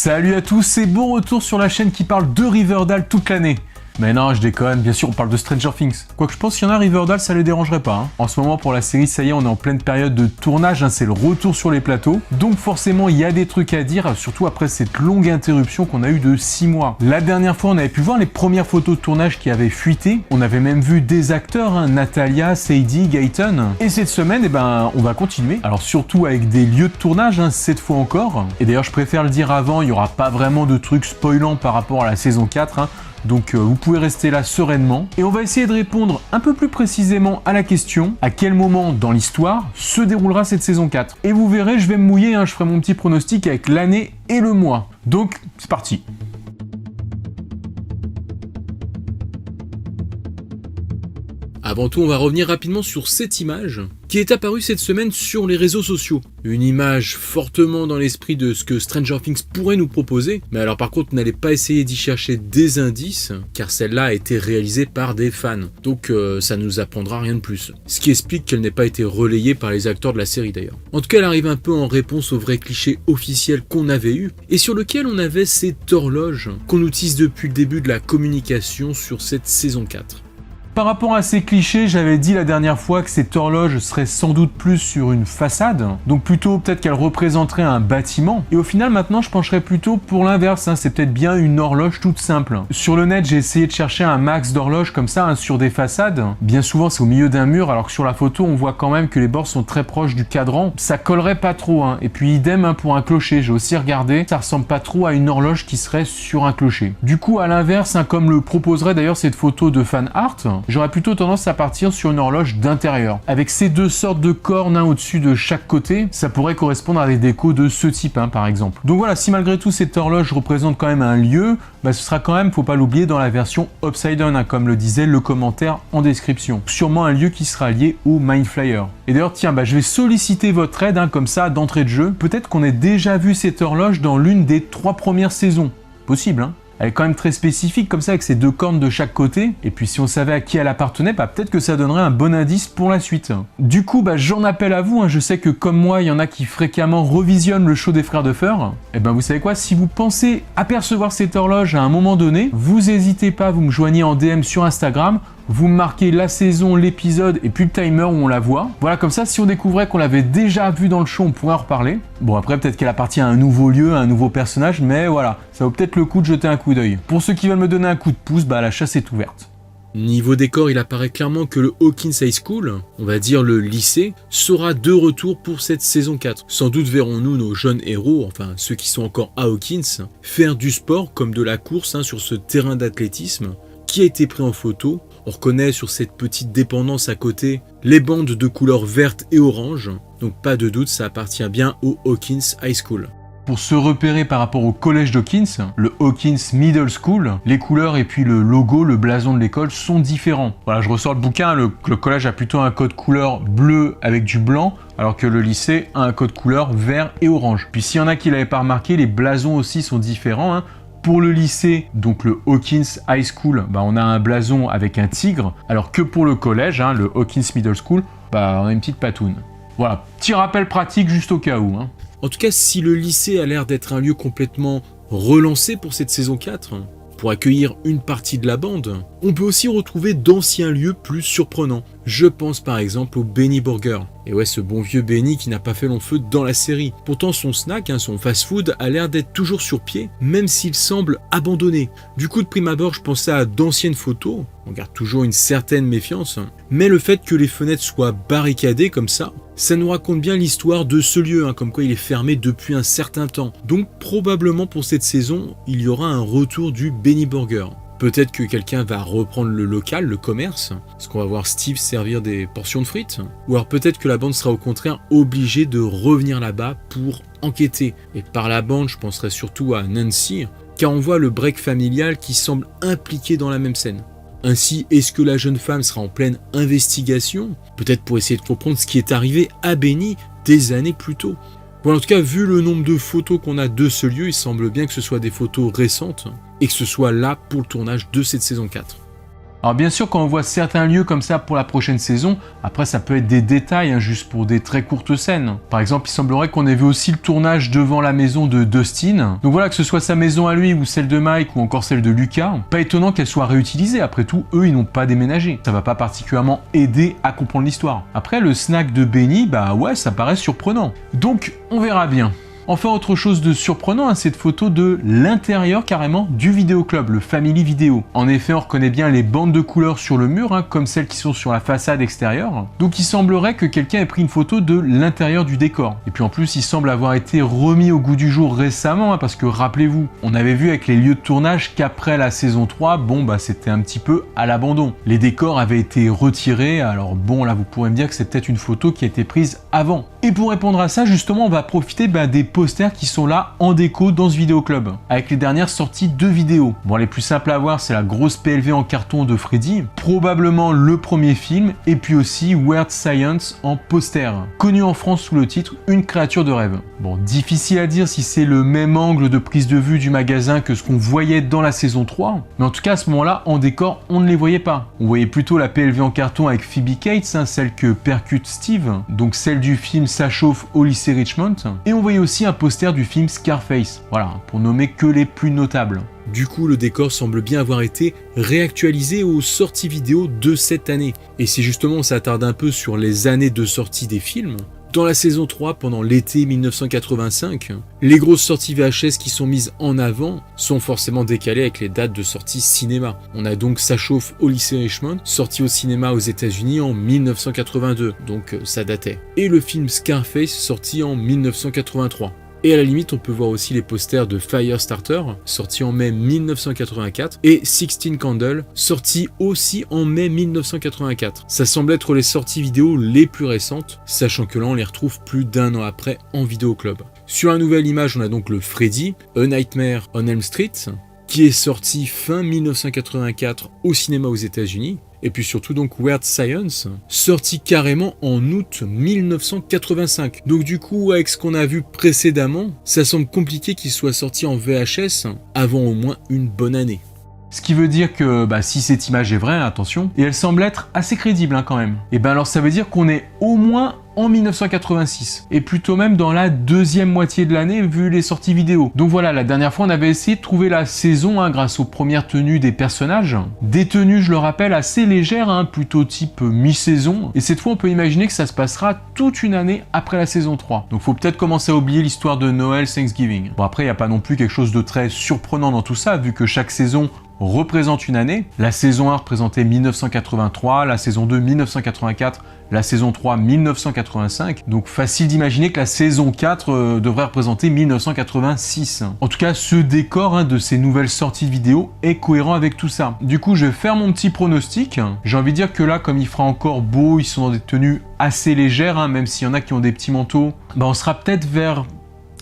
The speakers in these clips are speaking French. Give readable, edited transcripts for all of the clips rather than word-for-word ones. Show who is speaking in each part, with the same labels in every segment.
Speaker 1: Salut à tous et bon retour sur la chaîne qui parle de Riverdale toute l'année. Mais non, je déconne, bien sûr on parle de Stranger Things. Quoique je pense qu'il y en a Riverdale, ça les dérangerait pas. En ce moment pour la série, ça y est, on est en pleine période de tournage, c'est le retour sur les plateaux. Donc forcément il y a des trucs à dire, surtout après cette longue interruption qu'on a eue de 6 mois. La dernière fois on avait pu voir les premières photos de tournage qui avaient fuité. On avait même vu des acteurs, Natalia, Sadie, Gaëtan. Et cette semaine, on va continuer. Alors surtout avec des lieux de tournage, cette fois encore. Et d'ailleurs je préfère le dire avant, il n'y aura pas vraiment de trucs spoilants par rapport à la saison 4. Donc vous pouvez rester là sereinement. Et on va essayer de répondre un peu plus précisément à la question à quel moment dans l'histoire se déroulera cette saison 4. Et vous verrez, je vais me mouiller, je ferai mon petit pronostic avec l'année et le mois. Donc c'est parti.
Speaker 2: Avant tout, on va revenir rapidement sur cette image qui est apparue cette semaine sur les réseaux sociaux. Une image fortement dans l'esprit de ce que Stranger Things pourrait nous proposer, mais alors par contre n'allez pas essayer d'y chercher des indices, car celle-là a été réalisée par des fans, donc ça ne nous apprendra rien de plus. Ce qui explique qu'elle n'ait pas été relayée par les acteurs de la série d'ailleurs. En tout cas, elle arrive un peu en réponse au vrai cliché officiel qu'on avait eu, et sur lequel on avait cette horloge qu'on utilise depuis le début de la communication sur cette saison 4.
Speaker 1: Par rapport à ces clichés, j'avais dit la dernière fois que cette horloge serait sans doute plus sur une façade, donc plutôt peut-être qu'elle représenterait un bâtiment. Et au final, maintenant, je pencherais plutôt pour l'inverse, c'est peut-être bien une horloge toute simple. Sur le net, j'ai essayé de chercher un max d'horloges comme ça, sur des façades. Bien souvent, c'est au milieu d'un mur, alors que sur la photo, on voit quand même que les bords sont très proches du cadran. Ça collerait pas trop, Et puis idem pour un clocher, j'ai aussi regardé, ça ressemble pas trop à une horloge qui serait sur un clocher. Du coup, à l'inverse, comme le proposerait d'ailleurs cette photo de fan art, j'aurais plutôt tendance à partir sur une horloge d'intérieur. Avec ces deux sortes de cornes au-dessus de chaque côté, ça pourrait correspondre à des décos de ce type, par exemple. Donc voilà, si malgré tout cette horloge représente quand même un lieu, ce sera quand même, faut pas l'oublier, dans la version upside down, comme le disait le commentaire en description. Sûrement un lieu qui sera lié au Mind Flayer. Et d'ailleurs, tiens, je vais solliciter votre aide, comme ça, d'entrée de jeu. Peut-être qu'on ait déjà vu cette horloge dans l'une des 3 premières saisons. Possible, Elle est quand même très spécifique comme ça avec ces deux cornes de chaque côté. Et puis si on savait à qui elle appartenait, peut-être que ça donnerait un bon indice pour la suite. Du coup, j'en appelle à vous. Je sais que comme moi, il y en a qui fréquemment revisionnent le show des Frères Duffer. Et vous savez quoi, si vous pensez apercevoir cette horloge à un moment donné, vous n'hésitez pas, vous me joignez en DM sur Instagram. Vous marquez la saison, l'épisode et puis le timer où on la voit. Voilà, comme ça, si on découvrait qu'on l'avait déjà vu dans le show, on pourrait en reparler. Bon, après, peut-être qu'elle appartient à un nouveau lieu, à un nouveau personnage, mais voilà, ça vaut peut-être le coup de jeter un coup d'œil. Pour ceux qui veulent me donner un coup de pouce, la chasse est ouverte.
Speaker 2: Niveau décor, il apparaît clairement que le Hawkins High School, on va dire le lycée, sera de retour pour cette saison 4. Sans doute verrons-nous nos jeunes héros, enfin ceux qui sont encore à Hawkins, faire du sport comme de la course sur ce terrain d'athlétisme qui a été pris en photo. On reconnaît sur cette petite dépendance à côté les bandes de couleur verte et orange, donc pas de doute, ça appartient bien au Hawkins High School.
Speaker 1: Pour se repérer par rapport au collège d'Hawkins, le Hawkins Middle School, les couleurs et puis le logo, le blason de l'école sont différents. Voilà, je ressors le bouquin, le collège a plutôt un code couleur bleu avec du blanc, alors que le lycée a un code couleur vert et orange. Puis s'il y en a qui l'avaient pas remarqué, les blasons aussi sont différents. Pour le lycée, donc le Hawkins High School, on a un blason avec un tigre, alors que pour le collège, le Hawkins Middle School, on a une petite patoune. Voilà, petit rappel pratique juste au cas où.
Speaker 2: En tout cas, si le lycée a l'air d'être un lieu complètement relancé pour cette saison 4, pour accueillir une partie de la bande, on peut aussi retrouver d'anciens lieux plus surprenants. Je pense par exemple au Benny Burger. Et ouais, ce bon vieux Benny qui n'a pas fait long feu dans la série. Pourtant son snack, son fast-food, a l'air d'être toujours sur pied, même s'il semble abandonné. Du coup, de prime abord, je pensais à d'anciennes photos. On garde toujours une certaine méfiance. Mais le fait que les fenêtres soient barricadées comme ça nous raconte bien l'histoire de ce lieu, comme quoi il est fermé depuis un certain temps. Donc probablement pour cette saison, il y aura un retour du Benny Burger. Peut-être que quelqu'un va reprendre le local, le commerce, parce qu'on va voir Steve servir des portions de frites. Ou alors peut-être que la bande sera au contraire obligée de revenir là-bas pour enquêter. Et par la bande, je penserai surtout à Nancy, car on voit le break familial qui semble impliqué dans la même scène. Ainsi, est-ce que la jeune femme sera en pleine investigation? Peut-être pour essayer de comprendre ce qui est arrivé à Benny des années plus tôt. Bon, en tout cas, vu le nombre de photos qu'on a de ce lieu, il semble bien que ce soit des photos récentes et que ce soit là pour le tournage de cette saison 4.
Speaker 1: Alors bien sûr, quand on voit certains lieux comme ça pour la prochaine saison, après ça peut être des détails, hein, juste pour des très courtes scènes. Par exemple, il semblerait qu'on ait vu aussi le tournage devant la maison de Dustin. Donc voilà, que ce soit sa maison à lui ou celle de Mike ou encore celle de Lucas, pas étonnant qu'elle soit réutilisée. Après tout, eux, ils n'ont pas déménagé. Ça va pas particulièrement aider à comprendre l'histoire. Après, le snack de Benny, bah ouais, ça paraît surprenant. Donc, on verra bien. Enfin, autre chose de surprenant, hein, cette photo de l'intérieur carrément du vidéoclub, le Family Video. En effet, on reconnaît bien les bandes de couleurs sur le mur, hein, comme celles qui sont sur la façade extérieure. Donc il semblerait que quelqu'un ait pris une photo de l'intérieur du décor. Et puis en plus, il semble avoir été remis au goût du jour récemment, hein, parce que rappelez-vous, on avait vu avec les lieux de tournage qu'après la saison 3, bon bah c'était un petit peu à l'abandon. Les décors avaient été retirés, alors bon là vous pourrez me dire que c'est peut-être une photo qui a été prise avant. Et pour répondre à ça, justement, on va profiter des posters qui sont là en déco dans ce vidéoclub, avec les dernières sorties de vidéos. Bon, les plus simples à voir, c'est la grosse PLV en carton de Freddy, probablement le premier film, et puis aussi Weird Science en poster, connu en France sous le titre Une créature de rêve. Bon, difficile à dire si c'est le même angle de prise de vue du magasin que ce qu'on voyait dans la saison 3, mais en tout cas à ce moment-là, en décor, on ne les voyait pas. On voyait plutôt la PLV en carton avec Phoebe Cates, hein, celle que percute Steve, donc celle du film Ça chauffe au lycée Richmond, et on voyait aussi un poster du film Scarface, voilà, pour nommer que les plus notables.
Speaker 2: Du coup, le décor semble bien avoir été réactualisé aux sorties vidéo de cette année. Et si justement on s'attarde un peu sur les années de sortie des films, dans la saison 3, pendant l'été 1985, les grosses sorties VHS qui sont mises en avant sont forcément décalées avec les dates de sortie cinéma. On a donc Ça chauffe au lycée Richmond, sorti au cinéma aux États-Unis en 1982, donc ça datait. Et le film Scarface, sorti en 1983. Et à la limite, on peut voir aussi les posters de Firestarter, sorti en mai 1984, et 16 Candles, sorti aussi en mai 1984. Ça semble être les sorties vidéo les plus récentes, sachant que là on les retrouve plus d'un an après en vidéoclub. Sur la nouvelle image, on a donc le Freddy, A Nightmare on Elm Street, qui est sorti fin 1984 au cinéma aux États-Unis. Et puis surtout donc Weird Science, sorti carrément en août 1985. Donc du coup, avec ce qu'on a vu précédemment, ça semble compliqué qu'il soit sorti en VHS avant au moins une bonne année.
Speaker 1: Ce qui veut dire que si cette image est vraie, attention, et elle semble être assez crédible quand même, et alors ça veut dire qu'on est au moins en 1986, et plutôt même dans la deuxième moitié de l'année vu les sorties vidéo. Donc voilà, la dernière fois on avait essayé de trouver la saison grâce aux premières tenues des personnages, des tenues je le rappelle assez légères, plutôt type mi-saison, et cette fois on peut imaginer que ça se passera toute une année après la saison 3. Donc faut peut-être commencer à oublier l'histoire de Noël, Thanksgiving. Bon après il n'y a pas non plus quelque chose de très surprenant dans tout ça, vu que chaque saison représente une année. La saison 1 représentait 1983, la saison 2 1984, la saison 3 1985, donc facile d'imaginer que la saison 4 devrait représenter 1986. En tout cas, ce décor de ces nouvelles sorties de vidéos est cohérent avec tout ça. Du coup, je vais faire mon petit pronostic. J'ai envie de dire que là, comme il fera encore beau, ils sont dans des tenues assez légères, même s'il y en a qui ont des petits manteaux, on sera peut-être vers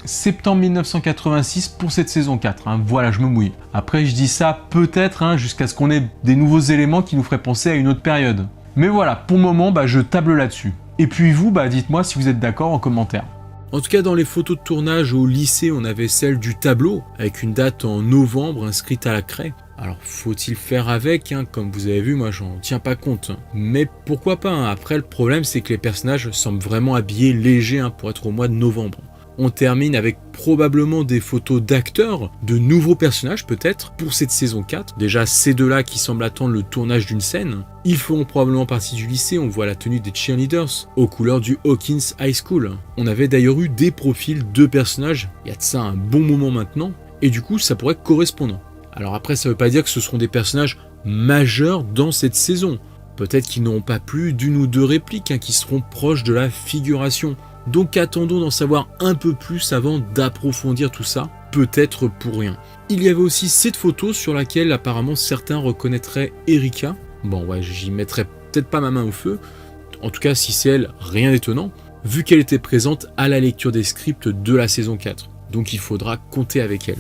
Speaker 1: septembre 1986 pour cette saison 4, voilà, je me mouille. Après, je dis ça peut-être jusqu'à ce qu'on ait des nouveaux éléments qui nous feraient penser à une autre période. Mais voilà, pour le moment, je table là-dessus. Et puis vous, dites-moi si vous êtes d'accord en commentaire.
Speaker 2: En tout cas, dans les photos de tournage au lycée, on avait celle du tableau, avec une date en novembre inscrite à la craie. Alors, faut-il faire avec, comme vous avez vu, moi j'en tiens pas compte. Mais pourquoi pas, Après, le problème, c'est que les personnages semblent vraiment habillés légers pour être au mois de novembre. On termine avec probablement des photos d'acteurs, de nouveaux personnages peut-être, pour cette saison 4. Déjà ces deux-là qui semblent attendre le tournage d'une scène. Ils feront probablement partie du lycée, on voit la tenue des cheerleaders, aux couleurs du Hawkins High School. On avait d'ailleurs eu des profils de personnages, il y a de ça un bon moment maintenant, et du coup ça pourrait correspondre. Alors après ça veut pas dire que ce seront des personnages majeurs dans cette saison. Peut-être qu'ils n'auront pas plus d'une ou deux répliques qui seront proches de la figuration. Donc attendons d'en savoir un peu plus avant d'approfondir tout ça, peut-être pour rien. Il y avait aussi cette photo sur laquelle apparemment certains reconnaîtraient Erika. Bon ouais, j'y mettrai peut-être pas ma main au feu, en tout cas si c'est elle, rien d'étonnant, vu qu'elle était présente à la lecture des scripts de la saison 4. Donc il faudra compter avec elle.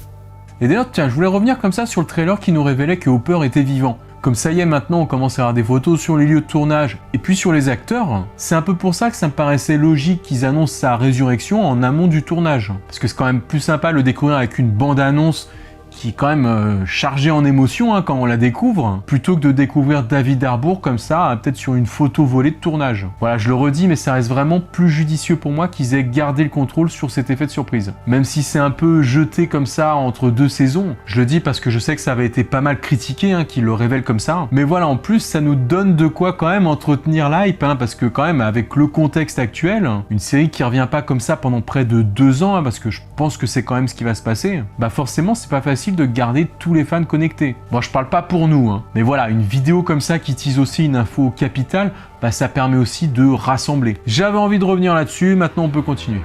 Speaker 1: Et d'ailleurs, tiens, je voulais revenir comme ça sur le trailer qui nous révélait que Hopper était vivant. Comme ça y est, maintenant on commence à avoir des photos sur les lieux de tournage et puis sur les acteurs, c'est un peu pour ça que ça me paraissait logique qu'ils annoncent sa résurrection en amont du tournage. Parce que c'est quand même plus sympa de le découvrir avec une bande-annonce qui est quand même chargée en émotions quand on la découvre, plutôt que de découvrir David Harbour comme ça, peut-être sur une photo volée de tournage. Voilà, je le redis, mais ça reste vraiment plus judicieux pour moi qu'ils aient gardé le contrôle sur cet effet de surprise. Même si c'est un peu jeté comme ça entre deux saisons, je le dis parce que je sais que ça avait été pas mal critiqué, qu'ils le révèlent comme ça. Mais voilà, en plus, ça nous donne de quoi quand même entretenir l'hype, parce que quand même, avec le contexte actuel, une série qui revient pas comme ça pendant près de 2 ans, parce que je pense que c'est quand même ce qui va se passer, bah forcément, c'est pas facile de garder tous les fans connectés. Bon, je parle pas pour nous, mais voilà, une vidéo comme ça qui tease aussi une info capitale, bah ça permet aussi de rassembler. J'avais envie de revenir là-dessus, maintenant on peut continuer.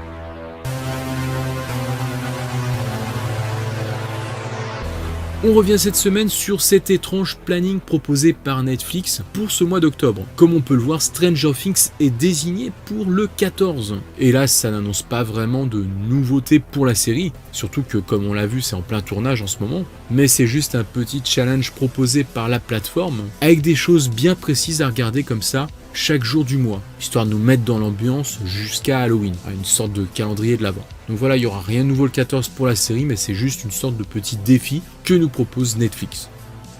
Speaker 2: On revient cette semaine sur cet étrange planning proposé par Netflix pour ce mois d'octobre. Comme on peut le voir, Stranger Things est désigné pour le 14. Hélas, ça n'annonce pas vraiment de nouveautés pour la série, surtout que comme on l'a vu, c'est en plein tournage en ce moment. Mais c'est juste un petit challenge proposé par la plateforme, avec des choses bien précises à regarder comme ça, chaque jour du mois, histoire de nous mettre dans l'ambiance jusqu'à Halloween, à une sorte de calendrier de l'Avent. Donc voilà, il n'y aura rien de nouveau le 14 pour la série, mais c'est juste une sorte de petit défi que nous propose Netflix.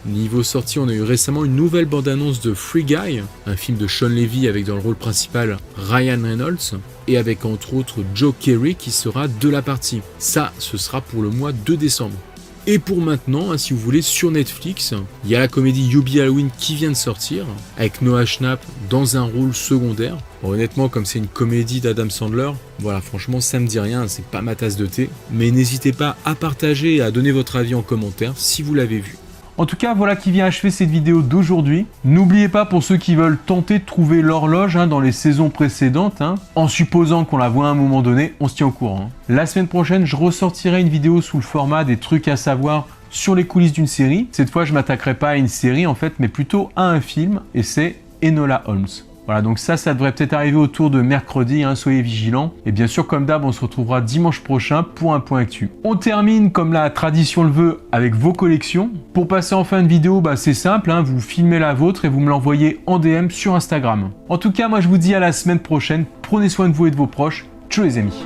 Speaker 2: Niveau sortie, on a eu récemment une nouvelle bande-annonce de Free Guy, un film de Sean Levy avec dans le rôle principal Ryan Reynolds, et avec entre autres Joe Keery qui sera de la partie. Ça, ce sera pour le mois de décembre. Et pour maintenant, si vous voulez, sur Netflix, il y a la comédie You Be Halloween qui vient de sortir, avec Noah Schnapp dans un rôle secondaire. Bon, honnêtement, comme c'est une comédie d'Adam Sandler, voilà, franchement, ça me dit rien, c'est pas ma tasse de thé. Mais n'hésitez pas à partager et à donner votre avis en commentaire si vous l'avez vu.
Speaker 1: En tout cas, voilà qui vient achever cette vidéo d'aujourd'hui. N'oubliez pas, pour ceux qui veulent tenter de trouver l'horloge dans les saisons précédentes, en supposant qu'on la voit à un moment donné, on se tient au courant. La semaine prochaine, je ressortirai une vidéo sous le format des trucs à savoir sur les coulisses d'une série. Cette fois, je m'attaquerai pas à une série en fait, mais plutôt à un film, et c'est Enola Holmes. Voilà, donc ça devrait peut-être arriver autour de mercredi, soyez vigilants. Et bien sûr, comme d'hab, on se retrouvera dimanche prochain pour un point actu. On termine, comme la tradition le veut, avec vos collections. Pour passer en fin de vidéo, c'est simple, vous filmez la vôtre et vous me l'envoyez en DM sur Instagram. En tout cas, moi je vous dis à la semaine prochaine. Prenez soin de vous et de vos proches. Ciao les amis.